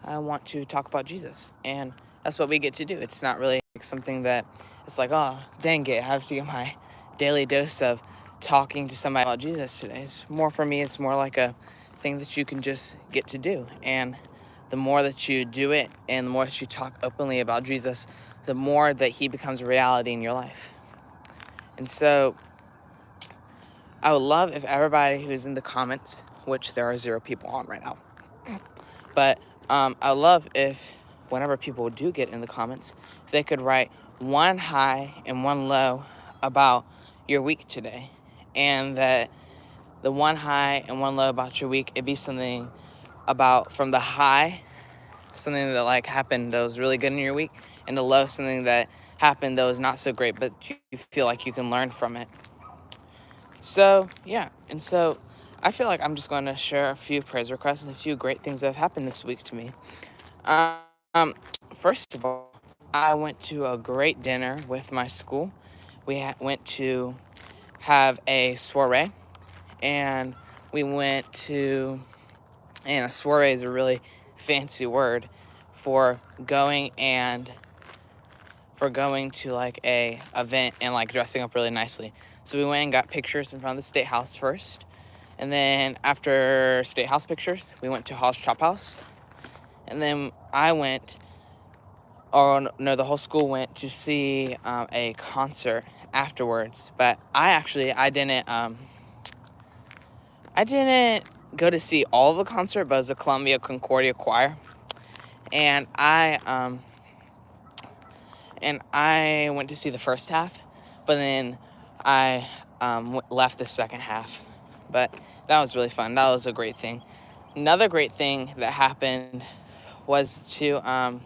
I want to talk about Jesus. And that's what we get to do. It's not really like something that it's like, oh, dang it, I have to get my daily dose of talking to somebody about Jesus today. It's more for me, it's more like a thing that you can just get to do. And the more that you do it and the more that you talk openly about Jesus, the more that he becomes a reality in your life. And so I would love if everybody who's in the comments, which there are 0 people on right now, but I would love if whenever people do get in the comments, if they could write one high and one low about your week today. And that the one high and one low about your week, it'd be something about from the high, something that like happened that was really good in your week, and the low, something that happened that was not so great, but you feel like you can learn from it. So, yeah. And so I feel like I'm just going to share a few praise requests and a few great things that have happened this week to me. First of all, I went to a great dinner with my school. We went to have a soiree, and we went to, and a soiree is a really fancy word for going to like a event and like dressing up really nicely. So we went and got pictures in front of the State House first. And then after State House pictures, we went to Hall's Chop House. And then the whole school went to see a concert afterwards. But I didn't go to see all of the concert, but it was the Columbia Concordia Choir. And I went to see the first half, but then I left the second half. But that was really fun. That was a great thing. Another great thing that happened was to, I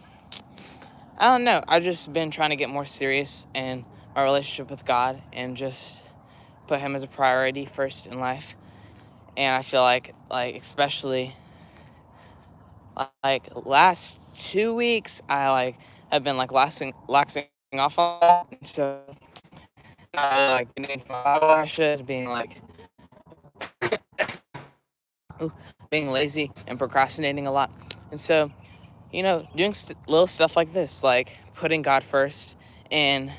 don't know, I've just been trying to get more serious in my relationship with God and just put him as a priority first in life. And I feel like especially like last 2 weeks, I have been laxing off on that. And so not really getting into my Bible I should, being lazy and procrastinating a lot. And so, doing little stuff like this, like putting God first, and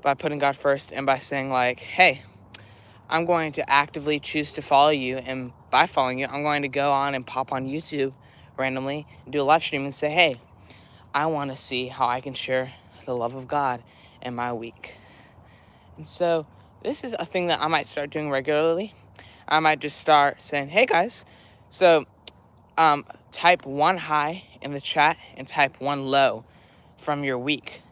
by putting God first and by saying hey, I'm going to actively choose to follow you, and by following you, I'm going to go on and pop on YouTube randomly, do a live stream and say, hey, I want to see how I can share the love of God in my week. And so this is a thing that I might start doing regularly. I might just start saying, hey guys, so type one high in the chat and type one low from your week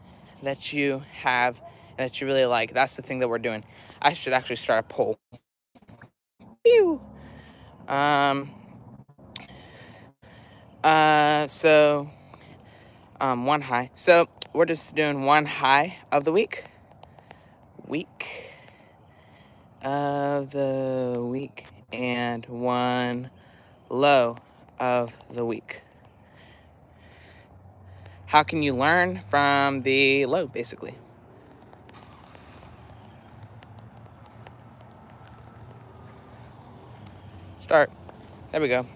that you have and that you really like. That's the thing that we're doing. I should actually start a poll. Pew. One high. So we're just doing one high of the week. And one low of the week. How can you learn from the low, basically? Start. There we go.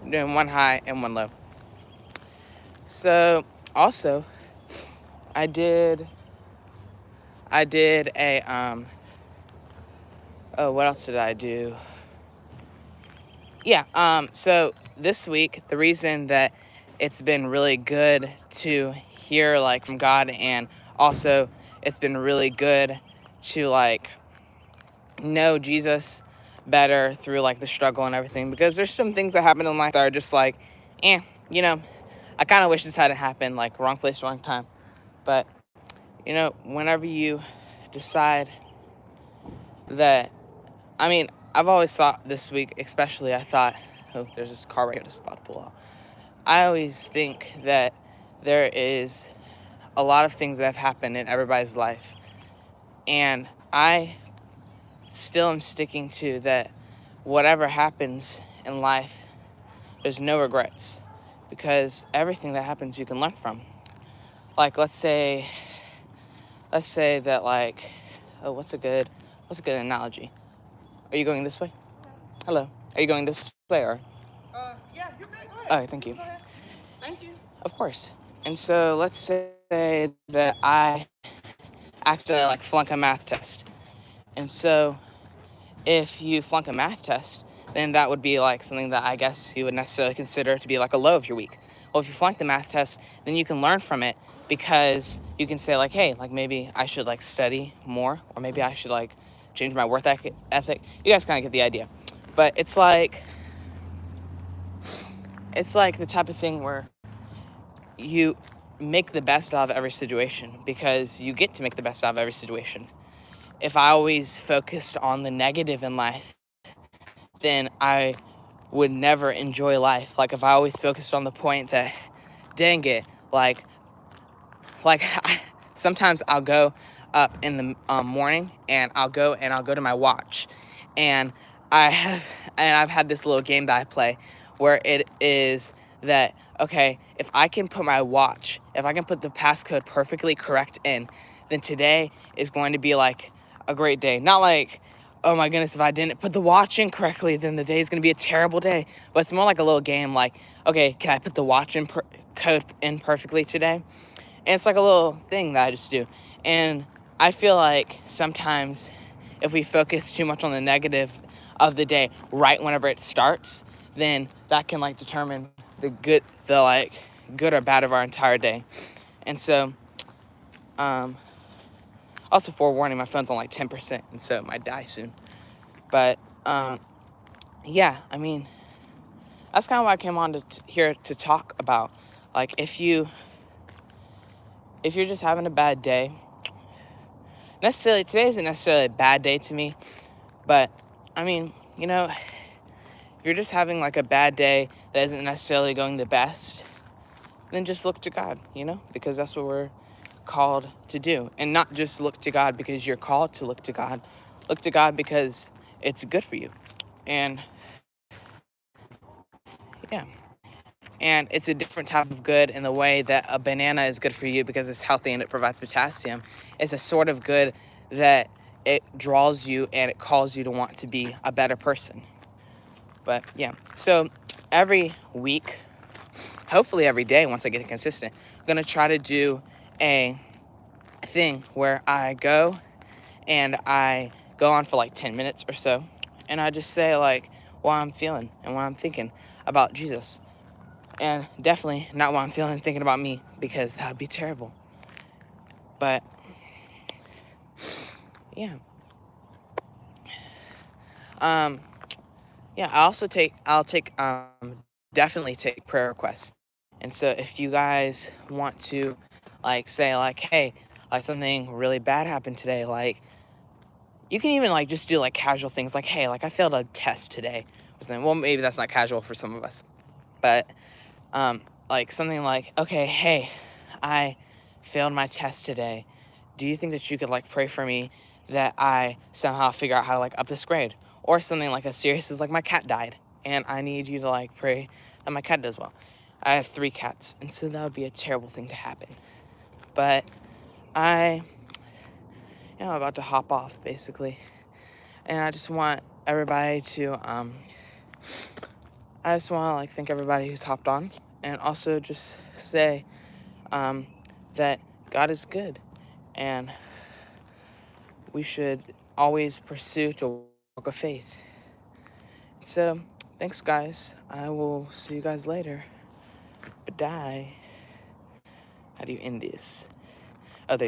I'm doing one high and one low. So also, I did a what else did I do? Yeah, so this week, the reason that it's been really good to hear from God, and also it's been really good to know Jesus better through the struggle and everything, because there's some things that happen in life that are just I kind of wish this hadn't happened, wrong place, wrong time. But whenever you decide that, I've always thought this week, especially, I thought, oh, there's this car right here that's about to pull out. I always think that there is a lot of things that have happened in everybody's life, and I still am sticking to that. Whatever happens in life, there's no regrets, because everything that happens you can learn from. Let's say that what's a good analogy? Are you going this way? Hello. Are you going this way or? Yeah, you're good. Go ahead. Oh, thank you. Go ahead. Thank you. Of course. And so let's say that I accidentally like flunk a math test. And so if you flunk a math test, then that would be like something that I guess you would necessarily consider to be like a low of your week. Well, if you flunk the math test, then you can learn from it because you can say like, hey, like maybe I should like study more, or maybe I should like change my work ethic. You guys kind of get the idea. But it's like the type of thing where you make the best out of every situation because you get to make the best out of every situation. If I always focused on the negative in life, then I would never enjoy life. Like if I always focused on the point that, dang it, like sometimes I'll go up in the morning and I'll go to my watch, and I've had this little game that I play where it is that, okay, if I can put the passcode perfectly correct in, then today is going to be like a great day. Not like, oh my goodness, if I didn't put the watch in correctly, then the day is going to be a terrible day. But it's more like a little game like, okay, can I put the watch code in perfectly today? And it's like a little thing that I just do. And I feel like sometimes if we focus too much on the negative of the day right whenever it starts, then that can like determine the good or bad of our entire day. And so, also forewarning, my phone's on like 10%, and so it might die soon. But yeah, I mean, that's kind of why I came on here to talk about, like, if you're just having a bad day, today isn't necessarily a bad day to me, but I mean, if you're just having like a bad day that isn't necessarily going the best, then just look to God, because that's what we're called to do. And not just look to God because you're called to look to God. Look to God because it's good for you. And yeah. And it's a different type of good in the way that a banana is good for you because it's healthy and it provides potassium. It's a sort of good that it draws you and it calls you to want to be a better person. But yeah, so every week, hopefully every day once I get it consistent, I'm going to try to do a thing where I go on for like 10 minutes or so, and I just say like what I'm feeling and what I'm thinking about Jesus. And definitely not what I'm feeling thinking about me, because that would be terrible. But yeah. Yeah, definitely take prayer requests. And so if you guys want to like say like, hey, like something really bad happened today, like you can even like just do like casual things like, hey, like I failed a test today. Well, maybe that's not casual for some of us, but like something like, okay, hey, I failed my test today. Do you think that you could like pray for me that I somehow figure out how to like up this grade? Or something like as serious as like my cat died and I need you to like pray that my cat does well. I have 3 cats, and so that would be a terrible thing to happen. But I'm about to hop off basically. And I just want everybody to like thank everybody who's hopped on, and also just say that God is good, and we should always pursue to walk of faith. So, thanks guys. I will see you guys later. Bye. How do you end this? Oh, there you go.